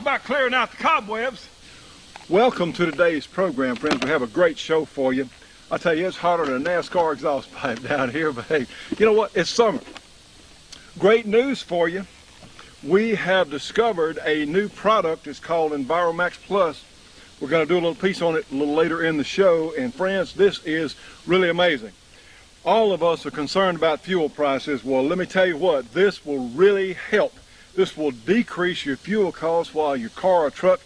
about clearing out the cobwebs. Welcome to today's program, friends. We have a great show for you. I tell you, it's hotter than a NASCAR exhaust pipe down here, but hey, you know what? It's summer. Great news for you. We have discovered a new product. It's called EnviroMax Plus. We're going to do a little piece on it a little later in the show. And friends, this is really amazing. All of us are concerned about fuel prices. Well, let me tell you what, this will really help. This will decrease your fuel costs while your car or truck,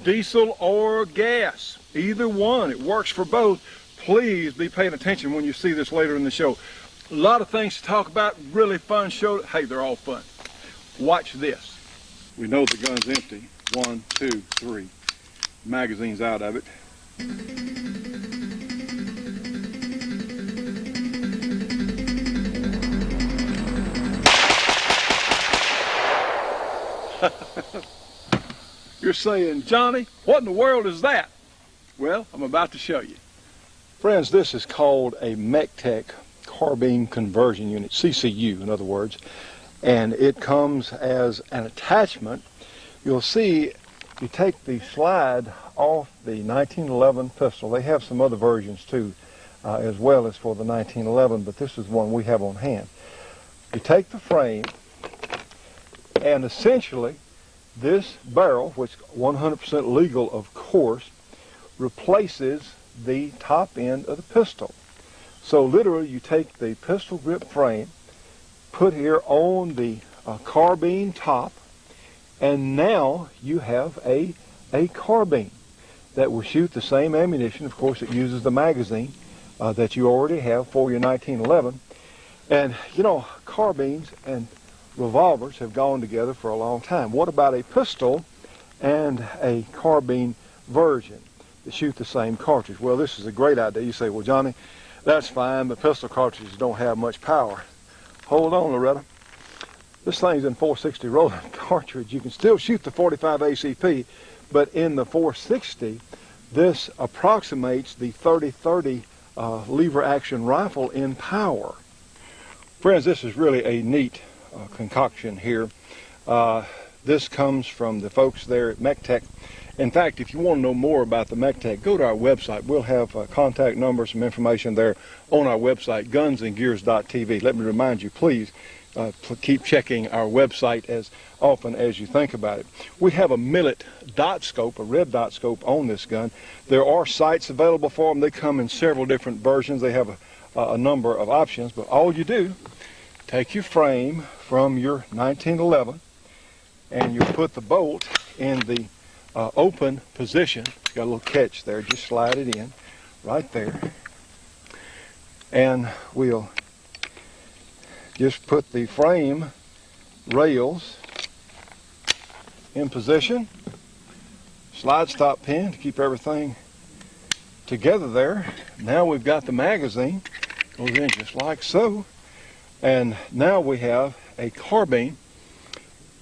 diesel or gas, either one, it works for both. Please be paying attention when you see this later in the show. A lot of things to talk about, really fun show. Hey, they're all fun. Watch this. We know the gun's empty. 1, 2, 3. Magazine's out of it. You're saying, Johnny, what in the world is that? Well, I'm about to show you. Friends, this is called a MECTEC carbine conversion unit, CCU in other words, and it comes as an attachment. You'll see you take the slide off the 1911 pistol. They have some other versions too, as well as for the 1911, but this is one we have on hand. You take the frame, and essentially this barrel, which is 100% legal of course, replaces the top end of the pistol. So literally you take the pistol grip frame, put here on the carbine top, and now you have a carbine that will shoot the same ammunition. Of course, it uses the magazine that you already have for your 1911. And you know, carbines and revolvers have gone together for a long time. What about a pistol and a carbine version that shoot the same cartridge? Well, this is a great idea. You say, well, Johnny, that's fine, but pistol cartridges don't have much power. Hold on, Loretta. This thing's in 460 Rowlands cartridge. You can still shoot the 45 ACP, but in the 460, this approximates the 30-30 lever action rifle in power. Friends, this is really a neat concoction here. This comes from the folks there at MECTEC. In fact, if you want to know more about the MECTEC, go to our website. We'll have contact numbers, some information there on our website, gunsandgears.tv. Let me remind you, please keep checking our website as often as you think about it. We have a millet dot scope, a red dot scope on this gun. There are sights available for them. They come in several different versions. They have a number of options, but all you do, take your frame from your 1911 and you put the bolt in the open position. Got a little catch there. Just slide it in right there, and we'll just put the frame rails in position. Slide stop pin to keep everything together there. Now we've got the magazine. Goes in just like so. And now we have a carbine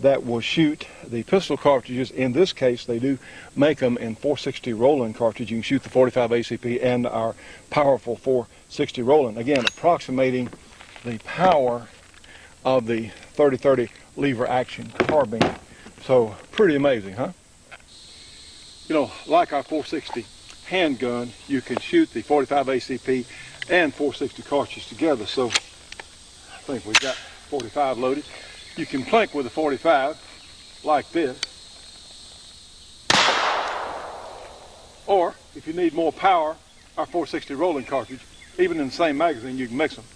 that will shoot the pistol cartridges. In this case, they do make them in 460 Rowland cartridge. You can shoot the 45 ACP and our powerful 460 Rowland. Again, approximating the power of the 30-30 lever action carbine. So pretty amazing, huh? You know, like our 460 handgun, you can shoot the 45 ACP and 460 cartridge together. So I think we've got 45 loaded. You can plink with a 45 like this, or if you need more power, our 460 Rowland cartridge, even in the same magazine, you can mix them.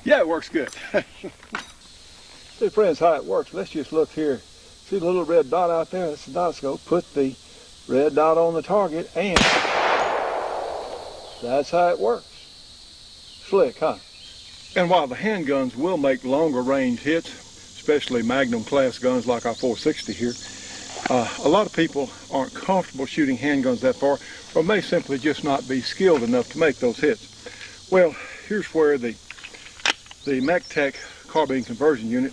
Yeah, it works good. See, friends, how it works. Let's just look here. See the little red dot out there? That's the dot scope. Put the red dot on the target, and that's how it works. Slick, huh? And while the handguns will make longer range hits, especially Magnum class guns like our 460 here, a lot of people aren't comfortable shooting handguns that far, or may simply just not be skilled enough to make those hits. Well, here's where the MECTEC carbine conversion unit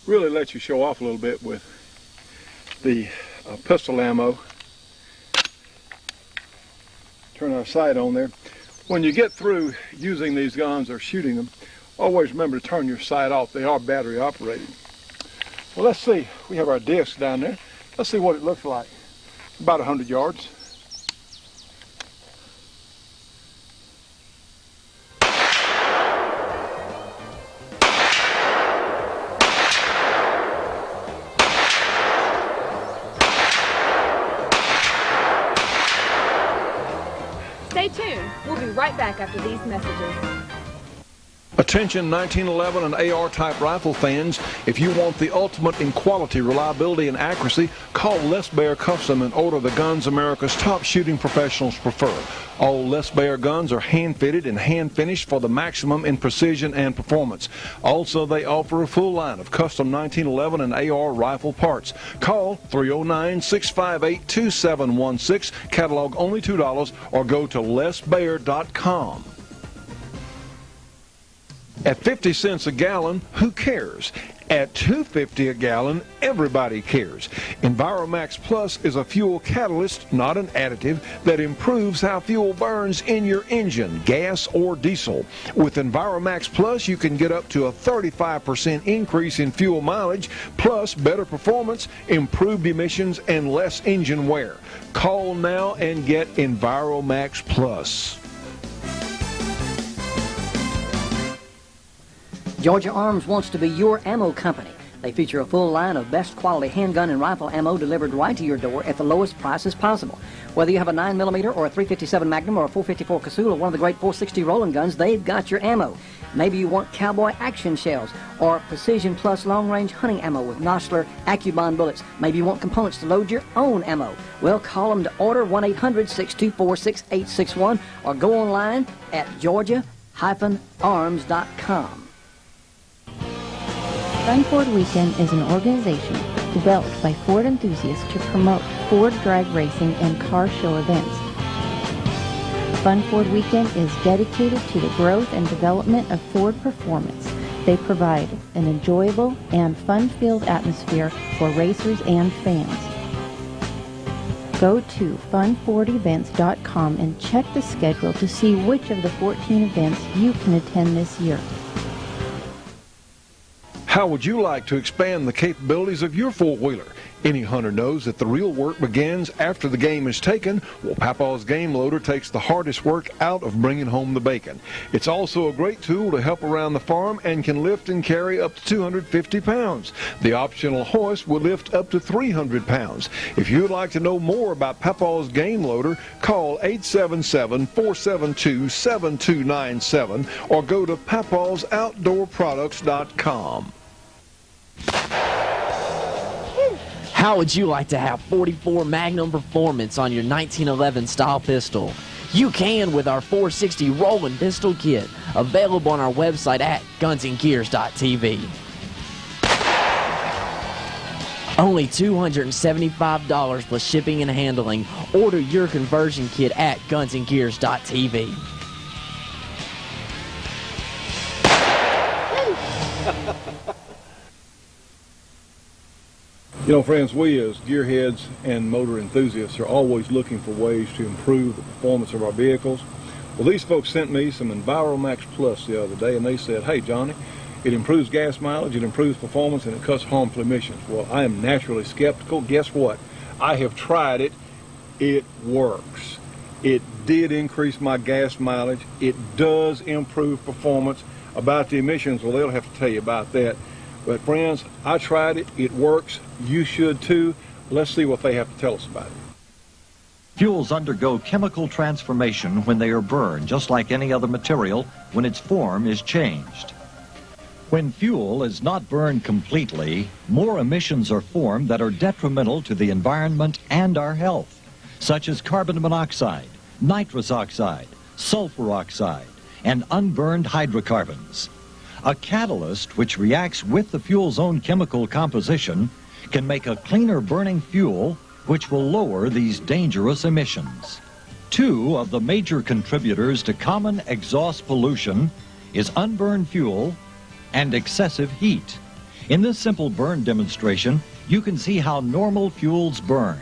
really lets you show off a little bit with the pistol ammo turn our sight on there. When you get through using these guns or shooting them, always remember to turn your sight off. They are battery operated. Well, let's see. We have our disc down there. Let's see what it looks like. About 100 yards. Stay tuned. We'll be right back after these messages. Attention 1911 and AR type rifle fans, if you want the ultimate in quality, reliability, and accuracy, call Les Baer Custom and order the guns America's top shooting professionals prefer. All Les Baer guns are hand-fitted and hand-finished for the maximum in precision and performance. Also, they offer a full line of custom 1911 and AR rifle parts. Call 309-658-2716, catalog only $2, or go to lesbaer.com. At 50 cents a gallon, who cares? At $2.50 a gallon, everybody cares. Enviromax Plus is a fuel catalyst, not an additive, that improves how fuel burns in your engine, gas or diesel. With Enviromax Plus, you can get up to a 35% increase in fuel mileage, plus better performance, improved emissions, and less engine wear. Call now and get Enviromax Plus. Georgia Arms wants to be your ammo company. They feature a full line of best quality handgun and rifle ammo delivered right to your door at the lowest prices possible. Whether you have a 9mm or a .357 Magnum or a .454 Casull or one of the great .460 Rowlands guns, they've got your ammo. Maybe you want cowboy action shells or Precision Plus long-range hunting ammo with Nosler AccuBond bullets. Maybe you want components to load your own ammo. Well, call them to order 1-800-624-6861 or go online at georgia-arms.com. Fun Ford Weekend is an organization developed by Ford enthusiasts to promote Ford drag racing and car show events. Fun Ford Weekend is dedicated to the growth and development of Ford performance. They provide an enjoyable and fun-filled atmosphere for racers and fans. Go to funfordevents.com and check the schedule to see which of the 14 events you can attend this year. How would you like to expand the capabilities of your four-wheeler? Any hunter knows that the real work begins after the game is taken. Well, Papaw's Game Loader takes the hardest work out of bringing home the bacon. It's also a great tool to help around the farm and can lift and carry up to 250 pounds. The optional hoist will lift up to 300 pounds. If you would like to know more about Papaw's Game Loader, call 877-472-7297 or go to papawsoutdoorproducts.com. How would you like to have 44 Magnum performance on your 1911 style pistol? You can with our .460 Rowland pistol kit, available on our website at gunsandgears.tv. Only $275 plus shipping and handling. Order your conversion kit at gunsandgears.tv. You know, friends, we as gearheads and motor enthusiasts are always looking for ways to improve the performance of our vehicles. Well, these folks sent me some Enviromax Plus the other day, and they said, hey, Johnny, it improves gas mileage, it improves performance, and it cuts harmful emissions. Well, I am naturally skeptical. Guess what? I have tried it. It works. It did increase my gas mileage. It does improve performance. About the emissions, well, they'll have to tell you about that. But friends, I tried it. It works. You should too. Let's see what they have to tell us about it. Fuels undergo chemical transformation when they are burned, just like any other material when its form is changed. When fuel is not burned completely, more emissions are formed that are detrimental to the environment and our health, such as carbon monoxide, nitrous oxide, sulfur oxide, and unburned hydrocarbons. A catalyst which reacts with the fuel's own chemical composition can make a cleaner burning fuel which will lower these dangerous emissions. Two of the major contributors to common exhaust pollution is unburned fuel and excessive heat. In this simple burn demonstration, you can see how normal fuels burn.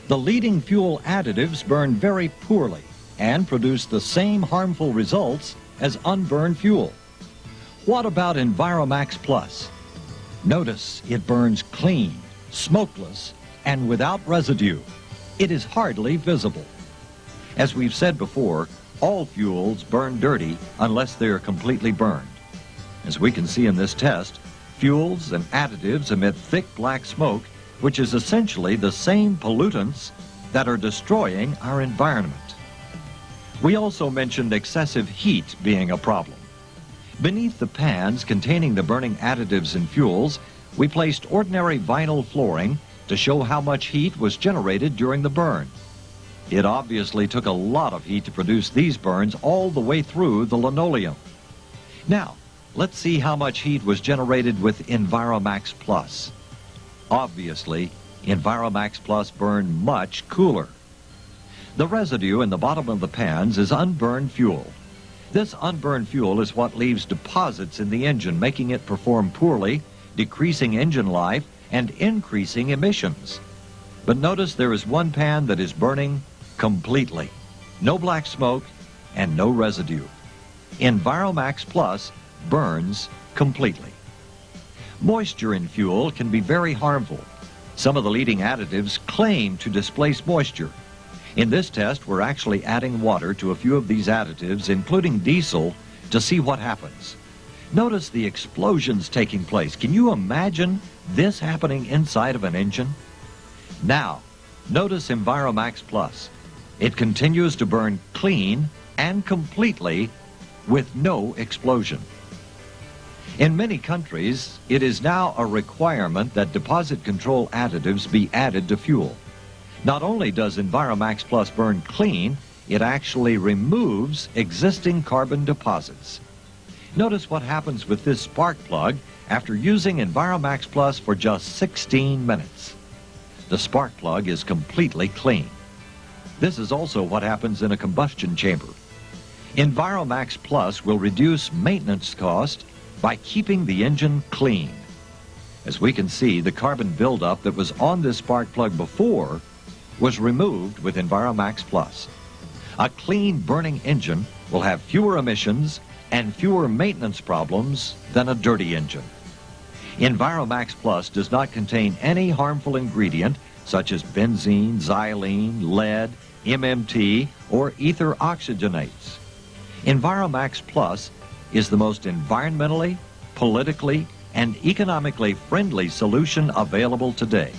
The leading fuel additives burn very poorly and produce the same harmful results as unburned fuel. What about Enviromax Plus? Notice it burns clean, smokeless, and without residue. It is hardly visible. As we've said before, all fuels burn dirty unless they are completely burned. As we can see in this test, fuels and additives emit thick black smoke, which is essentially the same pollutants that are destroying our environment. We also mentioned excessive heat being a problem. Beneath the pans containing the burning additives and fuels, we placed ordinary vinyl flooring to show how much heat was generated during the burn. It obviously took a lot of heat to produce these burns all the way through the linoleum. Now, let's see how much heat was generated with Enviromax Plus. Obviously, Enviromax Plus burned much cooler. The residue in the bottom of the pans is unburned fuel. This unburned fuel is what leaves deposits in the engine, making it perform poorly, decreasing engine life, and increasing emissions. But notice there is one pan that is burning completely. No black smoke and no residue. Enviromax Plus burns completely. Moisture in fuel can be very harmful. Some of the leading additives claim to displace moisture. In this test, we're actually adding water to a few of these additives, including diesel, to see what happens. Notice the explosions taking place. Can you imagine this happening inside of an engine? Now, notice Enviromax Plus. It continues to burn clean and completely with no explosion. In many countries, it is now a requirement that deposit control additives be added to fuel. Not only does Enviromax Plus burn clean, it actually removes existing carbon deposits. Notice what happens with this spark plug after using Enviromax Plus for just 16 minutes. The spark plug is completely clean. This is also what happens in a combustion chamber. Enviromax Plus will reduce maintenance cost by keeping the engine clean. As we can see, the carbon buildup that was on this spark plug before was removed with Enviromax Plus. A clean burning engine will have fewer emissions and fewer maintenance problems than a dirty engine. Enviromax Plus does not contain any harmful ingredient such as benzene, xylene, lead, MMT, or ether oxygenates. Enviromax Plus is the most environmentally, politically, and economically friendly solution available today.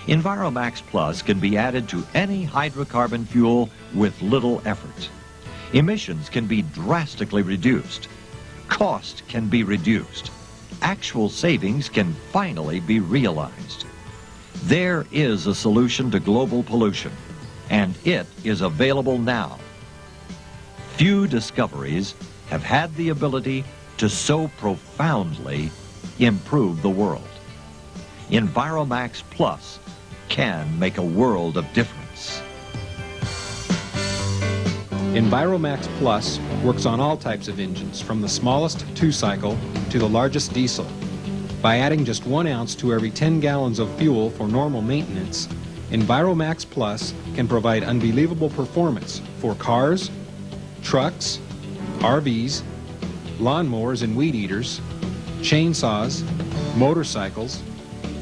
Enviromax Plus can be added to any hydrocarbon fuel with little effort. Emissions can be drastically reduced. Cost can be reduced. Actual savings can finally be realized. There is a solution to global pollution, and it is available now. Few discoveries have had the ability to so profoundly improve the world. Enviromax Plus can make a world of difference. Enviromax Plus works on all types of engines, from the smallest 2-cycle to the largest diesel. By adding just 1 ounce to every 10 gallons of fuel for normal maintenance, Enviromax Plus can provide unbelievable performance for cars, trucks, RVs, lawnmowers and weed eaters, chainsaws, motorcycles,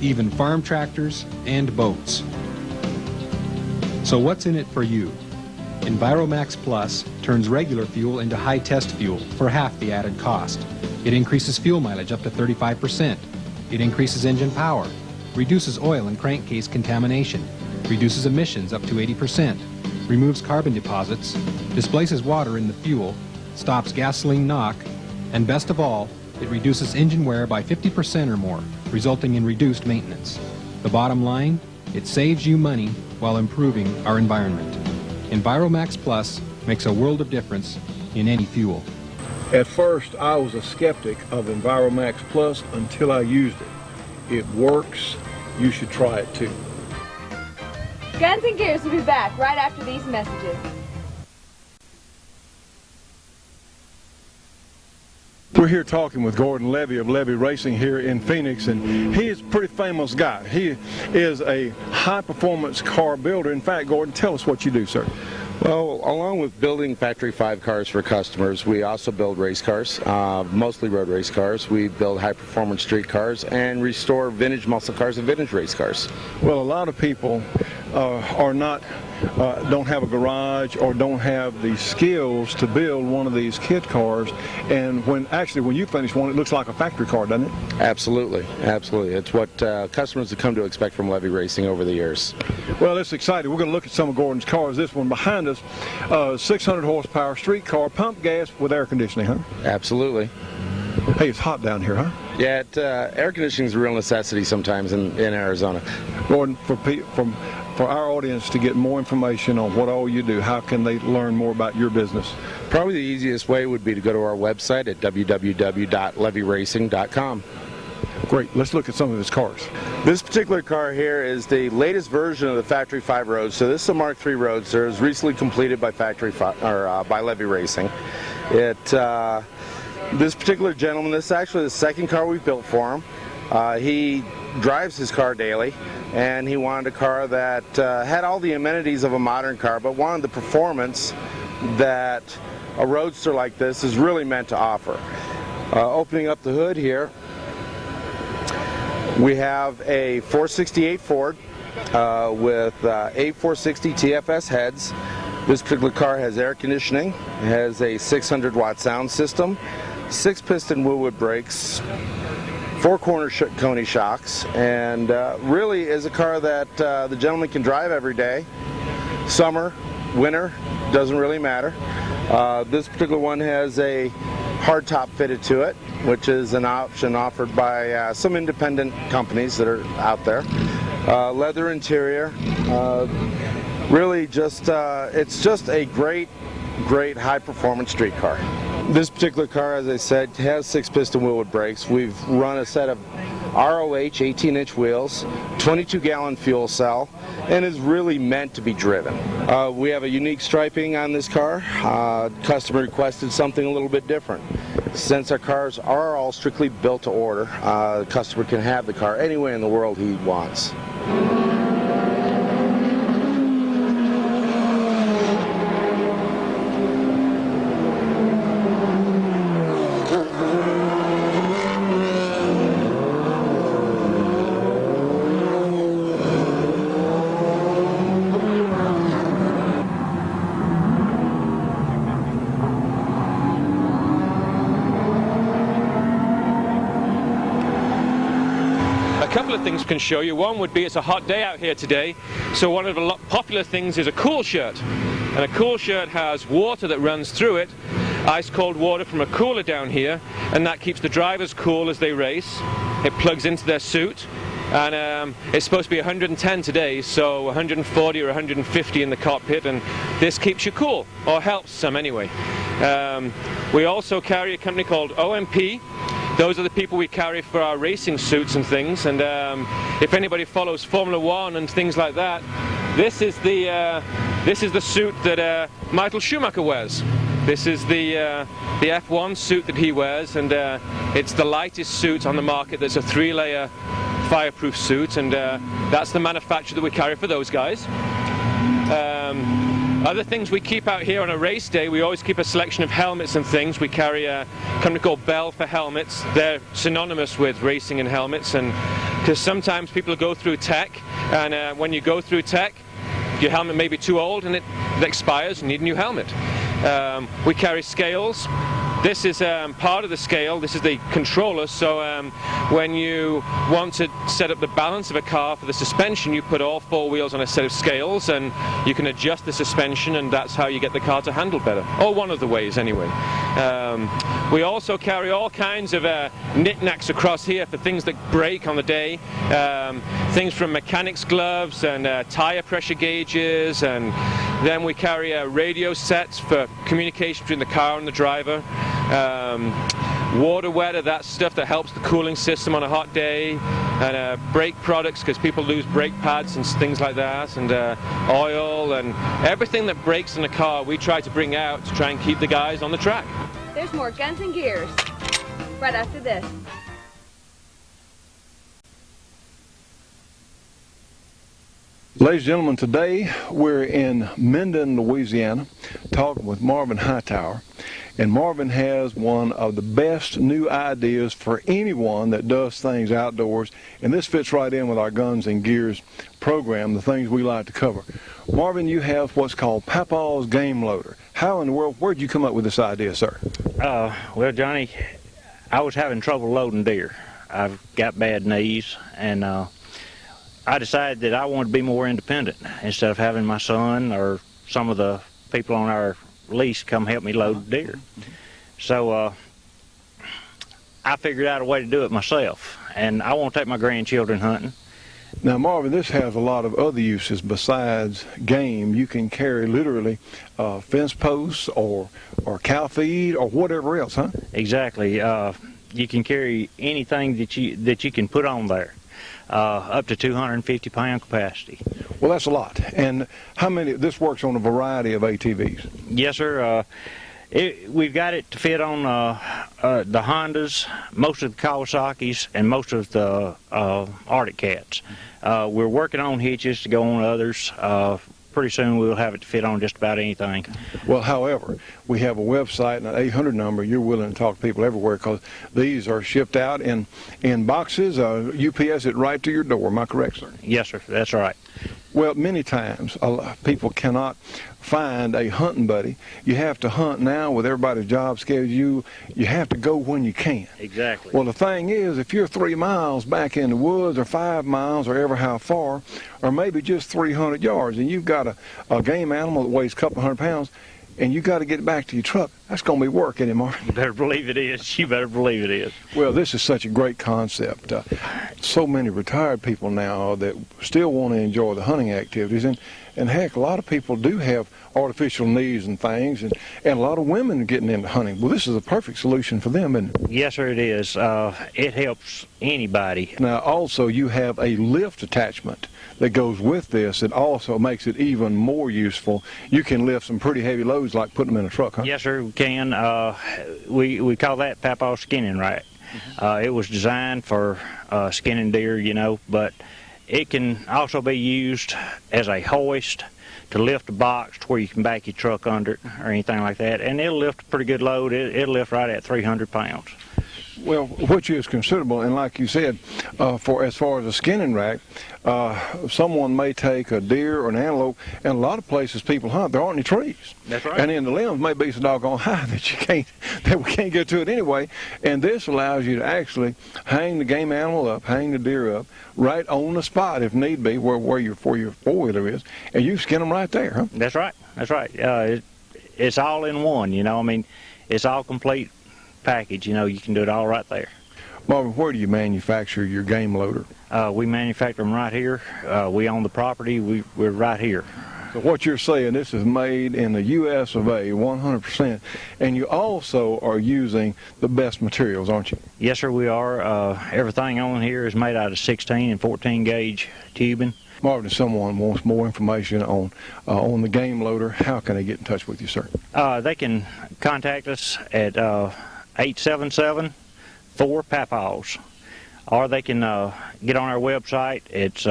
even farm tractors and boats. So what's in it for you? Enviromax Plus turns regular fuel into high-test fuel for half the added cost. It increases fuel mileage up to 35%. It increases engine power, reduces oil and crankcase contamination, reduces emissions up to 80%, removes carbon deposits, displaces water in the fuel, stops gasoline knock, and best of all, it reduces engine wear by 50% or more, resulting in reduced maintenance. The bottom line, it saves you money while improving our environment. Enviromax Plus makes a world of difference in any fuel. At first, I was a skeptic of Enviromax Plus until I used it. It works. You should try it too. Guns and Gears will be back right after these messages. We're here talking with Gordon Levy of Levy Racing here in Phoenix, and he is a pretty famous guy. He is a high-performance car builder. In fact, Gordon, tell us what you do, sir. Well, along with building Factory 5 cars for customers, we also build race cars, mostly road race cars. We build high-performance street cars and restore vintage muscle cars and vintage race cars. Well, a lot of people don't have a garage or don't have the skills to build one of these kit cars, and when you finish one, it looks like a factory car, doesn't it? Absolutely, absolutely. It's what customers have come to expect from Levy Racing over the years. Well, it's exciting. We're going to look at some of Gordon's cars. This one behind us, 600 horsepower street car, pump gas with air conditioning, huh? Absolutely. Hey, it's hot down here, huh? Yeah, air conditioning is a real necessity sometimes in Arizona. Gordon, for our audience to get more information on what all you do, how can they learn more about your business? Probably the easiest way would be to go to our website at www.levyracing.com. Great. Let's look at some of his cars. This particular car here is the latest version of the Factory 5 Roadster. This is a Mark III Roadster. It was recently completed by by Levy Racing. This particular gentleman, this is actually the second car we built for him. He drives his car daily, and he wanted a car that had all the amenities of a modern car, but wanted the performance that a Roadster like this is really meant to offer. Opening up the hood here, we have a 468 Ford with A460 TFS heads. This particular car has air conditioning, it has a 600-watt sound system, 6-piston Woolwood brakes, 4-corner Coney shocks, and really is a car that the gentleman can drive every day. Summer, winter, doesn't really matter. This particular one has a hard top fitted to it, which is an option offered by some independent companies that are out there. Leather interior, really just it's just a great high-performance street car. This particular car, as I said, has 6-piston Woolwood brakes. We've run a set of ROH 18-inch wheels, 22-gallon fuel cell, and is really meant to be driven. We have a unique striping on this car. Customer requested something a little bit different. Since our cars are all strictly built to order, the customer can have the car anywhere in the world he wants. A couple of things can show you. One would be it's a hot day out here today, so one of the popular things is a cool shirt. And a cool shirt has water that runs through it, ice cold water from a cooler down here, and that keeps the drivers cool as they race. It plugs into their suit, and it's supposed to be 110 today, so 140 or 150 in the cockpit, and this keeps you cool, or helps some anyway. We also carry a company called OMP. Those are the people we carry for our racing suits and things, and if anybody follows Formula One and things like that, this is the suit that Michael Schumacher wears. This is the F1 suit that he wears, and it's the lightest suit on the market. That's a 3-layer fireproof suit, and that's the manufacturer that we carry for those guys. Other things we keep out here on a race day, we always keep a selection of helmets and things. We carry a company called Bell for helmets. They're synonymous with racing and helmets, and because sometimes people go through tech, and when you go through tech, your helmet may be too old and it expires, you need a new helmet. We carry scales. This is part of the scale. This is the controller, so when you want to set up the balance of a car for the suspension, you put all 4 wheels on a set of scales, and you can adjust the suspension, and that's how you get the car to handle better, or one of the ways anyway. We also carry all kinds of knickknacks across here for things that break on the day, things from mechanics gloves and tire pressure gauges, and then we carry radio sets for communication between the car and the driver. Water wetter, that's stuff that helps the cooling system on a hot day, and brake products, because people lose brake pads and things like that, and oil, and everything that breaks in a car we try to bring out to try and keep the guys on the track. There's more Guns and Gears right after this. Ladies and gentlemen, today we're in Minden, Louisiana, talking with Marvin Hightower. And Marvin has one of the best new ideas for anyone that does things outdoors. And this fits right in with our Guns and Gears program, the things we like to cover. Marvin, you have what's called Papaw's Game Loader. How in the world, where'd you come up with this idea, sir? Well, Johnny, I was having trouble loading deer. I've got bad knees, and I decided that I wanted to be more independent instead of having my son or some of the people on our lease come help me load deer. So I figured out a way to do it myself, and I want to take my grandchildren hunting. Now, Marvin, this has a lot of other uses besides game. You can carry literally fence posts or cow feed or whatever else, huh? Exactly. You can carry anything that you can put on there. Up to 250-pound capacity. Well, that's a lot. And how many? This works on a variety of ATVs. Yes, sir. We've got it to fit on the Hondas, most of the Kawasaki's, and most of the Arctic Cats. We're working on hitches to go on others. Pretty soon we'll have it to fit on just about anything. Well, however, we have a website and an 800 number. You're willing to talk to people everywhere because these are shipped out in boxes. UPS it right to your door. Am I correct, sir? Yes, sir. That's right. Well, many times people cannot find a hunting buddy. You have to hunt now with everybody's job schedule. You have to go when you can. Exactly. Well, the thing is, if you're 3 miles back in the woods or 5 miles or ever how far, or maybe just 300 yards, and you've got a game animal that weighs a couple hundred pounds, and you got to get it back to your truck, that's going to be work anymore. You better believe it is. You better believe it is. Well, this is such a great concept. So many retired people now that still want to enjoy the hunting activities, and heck, a lot of people do have artificial knees and things, and a lot of women are getting into hunting. Well, this is a perfect solution for them, isn't it? Yes, sir, it is. It helps anybody. Now, also, you have a lift attachment that goes with this. It also makes it even more useful. You can lift some pretty heavy loads like putting them in a truck, huh? Yes, sir, we can. We call that Papaw's skinning rack. It was designed for skinning deer, you know, but it can also be used as a hoist to lift a box to where you can back your truck under it or anything like that, and it'll lift a pretty good load. It'll lift right at 300 pounds. Well, which is considerable, and like you said, for as far as a skinning rack, someone may take a deer or an antelope, and a lot of places people hunt, there aren't any trees. That's right. And then the limbs may be so doggone high that we can't get to it anyway. And this allows you to actually hang the game animal up, hang the deer up, right on the spot if need be, where your four-wheeler is, and you skin them right there, huh? That's right. That's right. It's all in one, you know. I mean, it's all complete package, you know. You can do it all right there. Marvin, where do you manufacture your game loader? We manufacture them right here. We own the property. We're right here. So what you're saying, this is made in the U.S. of A, 100%, and you also are using the best materials, aren't you? Yes, sir, we are. Everything on here is made out of 16 and 14 gauge tubing. Marvin, if someone wants more information on the game loader, how can they get in touch with you, sir? They can contact us at 877-4-PAPAWS, or they can get on our website. It's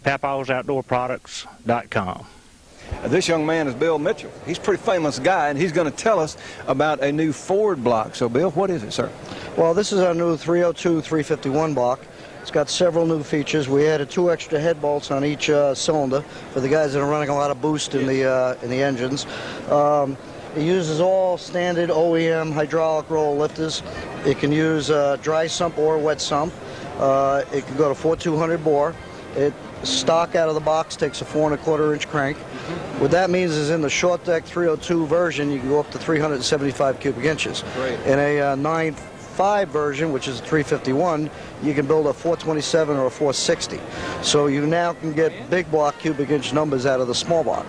papawsoutdoorproducts.com. This young man is Bill Mitchell. He's a pretty famous guy, and he's going to tell us about a new Ford block. So, Bill, what is it, sir? Well, this is our new 302-351 block. It's got several new features. We added 2 extra head bolts on each cylinder for the guys that are running a lot of boost in the engines. It uses all standard OEM hydraulic roll lifters. It can use dry sump or wet sump. It can go to 4,200 bore. It stock out of the box takes a 4 1/4 inch crank. What that means is in the short deck 302 version, you can go up to 375 cubic inches. Great. In a 9.5 version, which is a 351, you can build a 427 or a 460. So you now can get big block cubic inch numbers out of the small block.